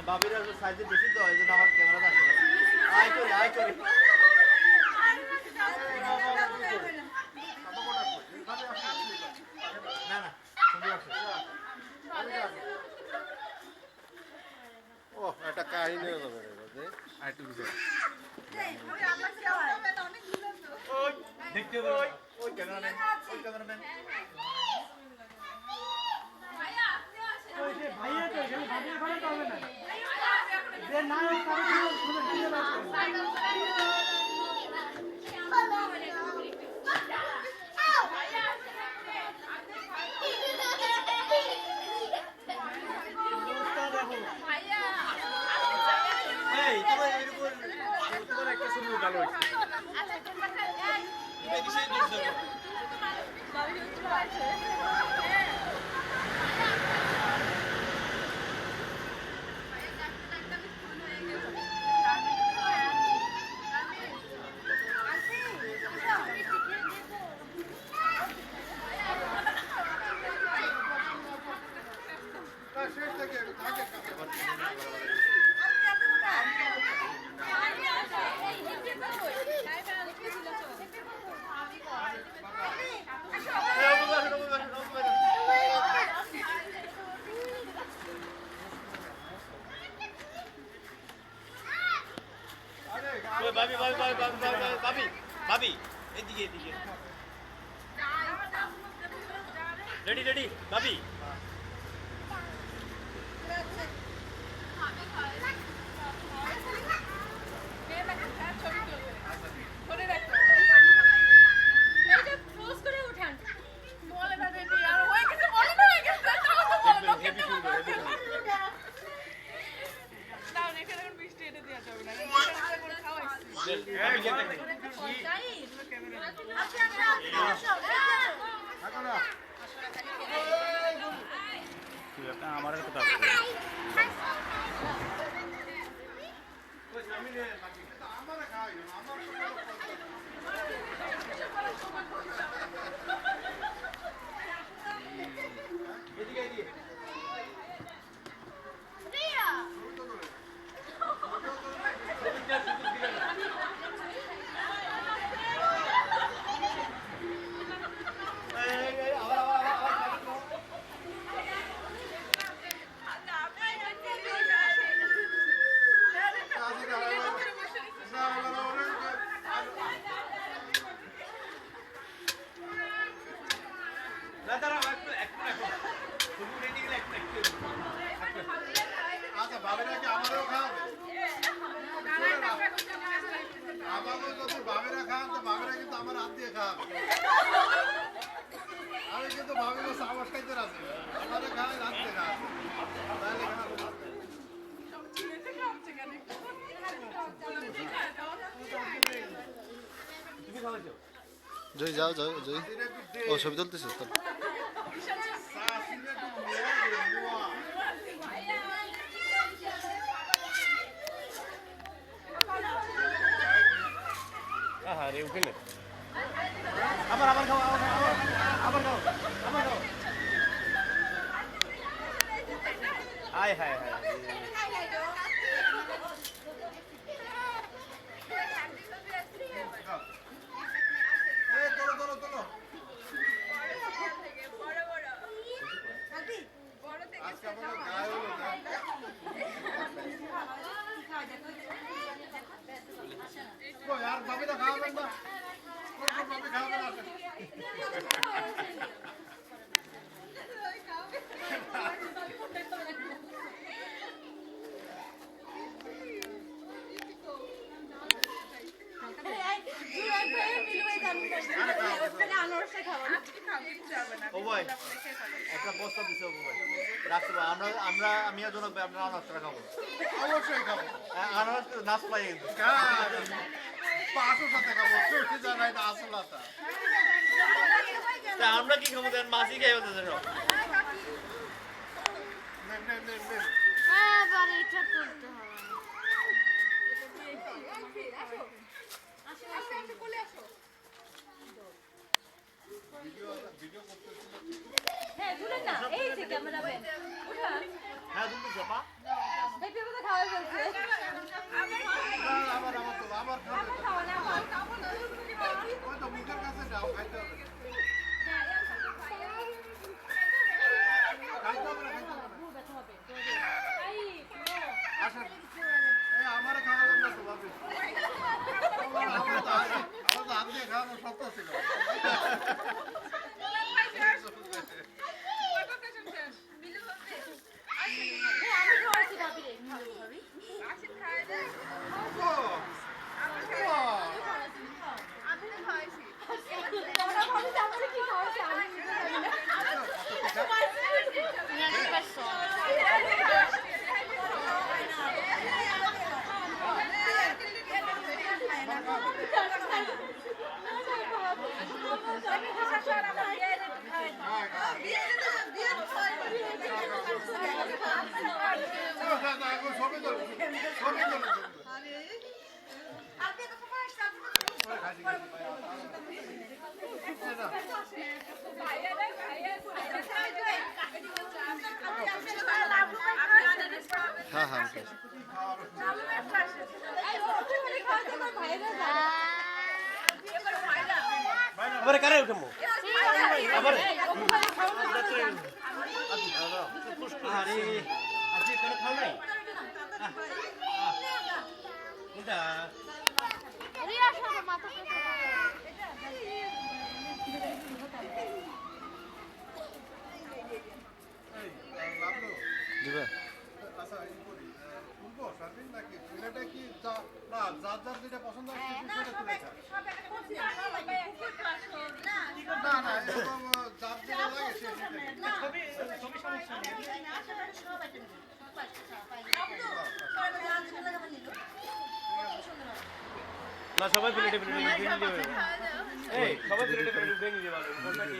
বাবিরা সাইজে বেশি তো এইজন্য আমার ক্যামেরা আসে আয় করে না না সুন্দর আছে ও এটা কাহিনী হয়ে যাবে রে আইটু কিছু ওই দেখতে ওই ক্যামেরাম্যান ওই যে ভাইয়া তো এখানে ভাবিয়ে ফেলে তো হবে না যে না তার শুনে দিয়ে দাও এই তোমার একটা শুরু ভালো হইছে তুমি দিশে দিছ দাও বাবি হচ্ছে আছে ভাবি এদিকে রেডি ভাবি আমার কথা আচ্ছা বাবিরা কি আমারও খাওয়াবে আমাদের যদি বাবিরা খান তো বাবিরা কিন্তু আমার হাত দিয়ে খাওয়াবে আমি কিন্তু বাবিরা সাবাস খাইতে রাজি আমারে খাওয়াই হাত দিয়ে খাওয়াবে তাহলে খাওয়াবে তুমি খাওয়াছো জয় যাও জয় ও ছবি তুলতেছে তো আরে ওখানে আবার খাও হায় তোলো আজকে আমার গায়ে হলো यार बाबी तो खाओ ना बाबी खाओ ना ও ভাই একটা বস্তা দিছে ও ভাই রাখবো আমরা আমি আর জনক ভাই আমরা আনারসটা খাবো অবশ্যই খাবো আনারস নাচ পাই কিন্তু পাঁচশোর সাথে খাবো চোখে জানাই না আসলাটা আমরা কি খাবো দেন মাছই খাই হতে সব আবার এটা তুলতে হবে হ্যাঁ তুমি যাবা আবার তো আবার খাবে ওই তো মুখের কাছে যাও খাইতে হবে আসেন এই আমারে খাওয়াবেন না তো ভাবি আমার তো হাত দিয়ে খাওয়ানো শক্ত ছিল হ্যাঁ হ্যাঁ আবার কারে উঠবো আবার আরে আজকে কেন খাও নাই কোনটা দিবে আচ্ছা এই করি শুনবো সার্ভিস নাকি ছেলেটা কি না যার যার যেটা পছন্দ হয় সেটা তুলে খা না না এরকম যার যেটা লাগে সে না সবাই প্লেটে প্লেটে নিয়ে নিবে এই সবাই প্লেটে প্লেটে নিয়ে নিবে ভালো কোনটা কি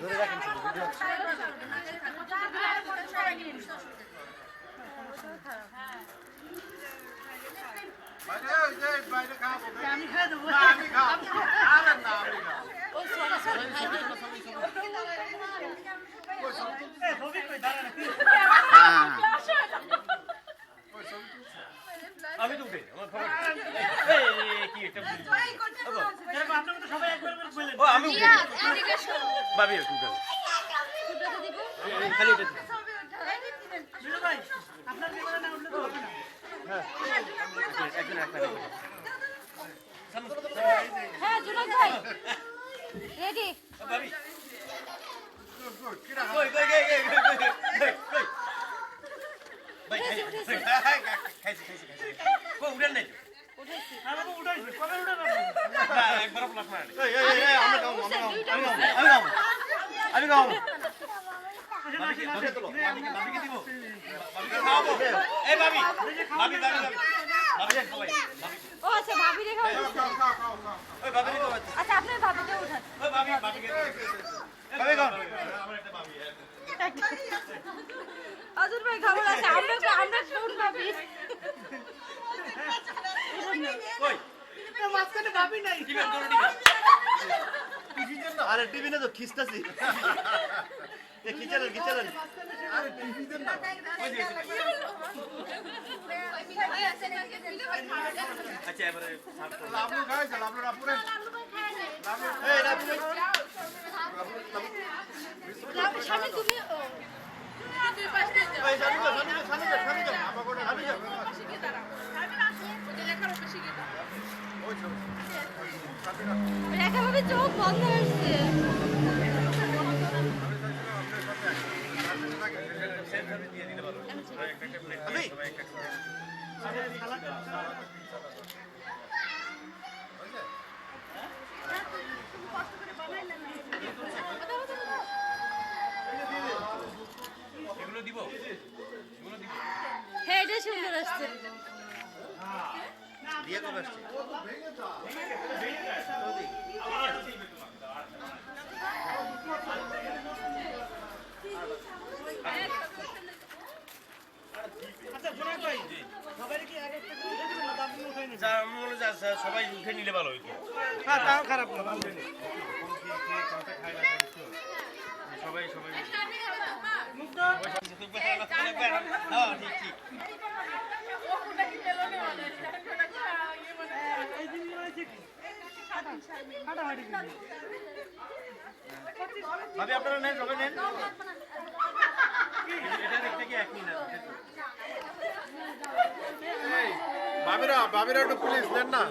ধরে রাখেন শুধু ভিডিও বাইরে ওই যে বাইরে খাবো আমি খাই দেবো না আমি খাবো আরে না আমি খাবো ছবি কই দাঁড়া না আমি তো উঠে আমার খবর এই কি একটা আপনারা তো সবাই একবার করে বললেন ও আমি উঠে ভাবি একটু উঠে খালি এটা বিজু ভাই আপনার বিমানে না উঠলে তো হবে না একজন একটা হ্যাঁ জুনাদ ভাই রেডি ভাবি কিরা কই কই কই কই কই ভাই খাইছি কই উঠেন নাই আমরা তো উঠাইছি কবে উঠাবো একবার প্লাস মারেন এই আমরা খাবো আমি খাবো ভাবিকে তোলো ভাবিকে দিব ভাবিকে খাওয়াবো এই ভাবি ভাবি ভাবি ভাবি সবাই ভাবি ও আচ্ছা ভাবি রেখা খাও খাও খাও খাও ওই ভাবি তো আছে আচ্ছা আপনার ভাবিকে উঠান ওই ভাবি ভাবিকে ভাবি খাও আমার একটা ভাবি আজুর ভাই খবর আছে আমরা কোন ভাবি কই মাঝখানে ভাবি নাই কি বের করে দিবে আরে টিভি না তো খিস্তাছি খিচালেন আরে টিভি দেন না আচ্ছা এবারে সার্ভ করো লাবলু খাইছে লাবলু রাপুরে এই রাবি স্বামী তুমি এই সানি যাও রেখা ভাবি চোখ বন্ধ হয়েছে দিয়ে দিতে পারো একটা প্লেট সবাই একটা এগুলো দিব হ্যাঁ এটা সুন্দর আসছে দিয়ে কবে আসছে আচ্ছা জুনাদ ভাই সবাই কি এক একটা করে দেবেন না আপনি উঠাই নিন যা মনে যা সবাই উঠে নিলে ভালো হইতো হ্যাঁ তাও খারাপ না সবাই মুক্ত হ্যাঁ ঠিক ঠিক ভাবি আপনারা নেন, সবাই নেন। এটা দেখতে কি একই না? ভাবিরা একটু প্লিজ নেন না।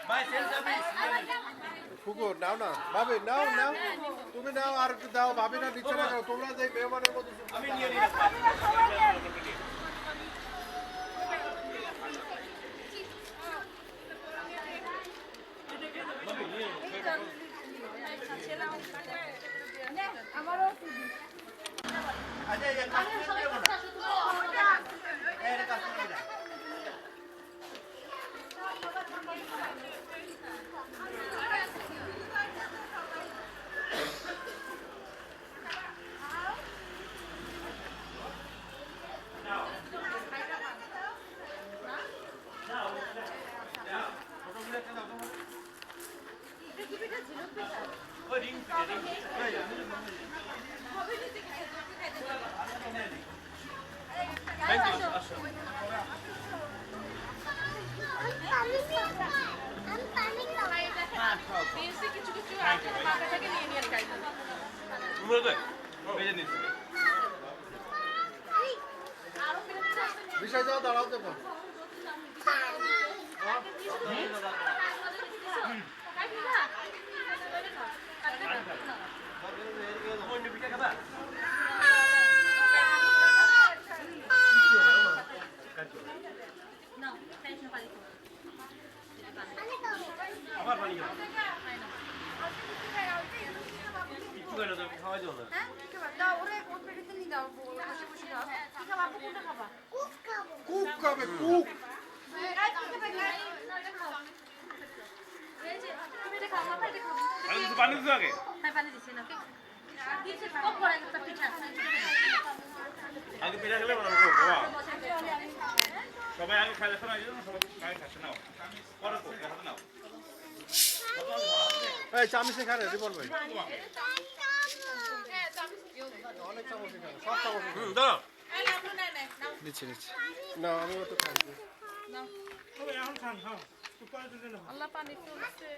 ভাই সেল সার্ভিস। ফুকু নাও না ভাবি, নাও নাও, তুমি নাও আর একটু দাও। ভাবিরা নিচ্ছে না কেন? তোমরা যে মেহমানের মতো আমি নিয়ে নিলাম। আচ্ছা এই কাশ্মীর দেবো না এই কাশ্মীর না ওই রিং থ্যাংক ইউ। আসো। বলবে বেজে নিচ্ছি। বিষয় যাও, দাঁড়াও তো এখন। অন্য পিঠা খাবা? আবার পানি খাও। কিচ্ছু খাই না তো, খাওয়াই যাও না। কুক খাবে, কুক। আমি কিছু পানি দিতে আগে। আগে পিঠা খেলে বাবা। সবাই আগে খাই দেখো না, এই জন্য সবাই আগে খাচ্ছে নাও। পরে তো হাতে নাও। এই চামচ এখানে রিপন ভাই, অনেক চামচ এখানে, সব চামচ এখানে। দাও। নিচে নিচে না আমি তো খাই। এখন খান, হ্যাঁ। আল্লাহ পানি তুলছে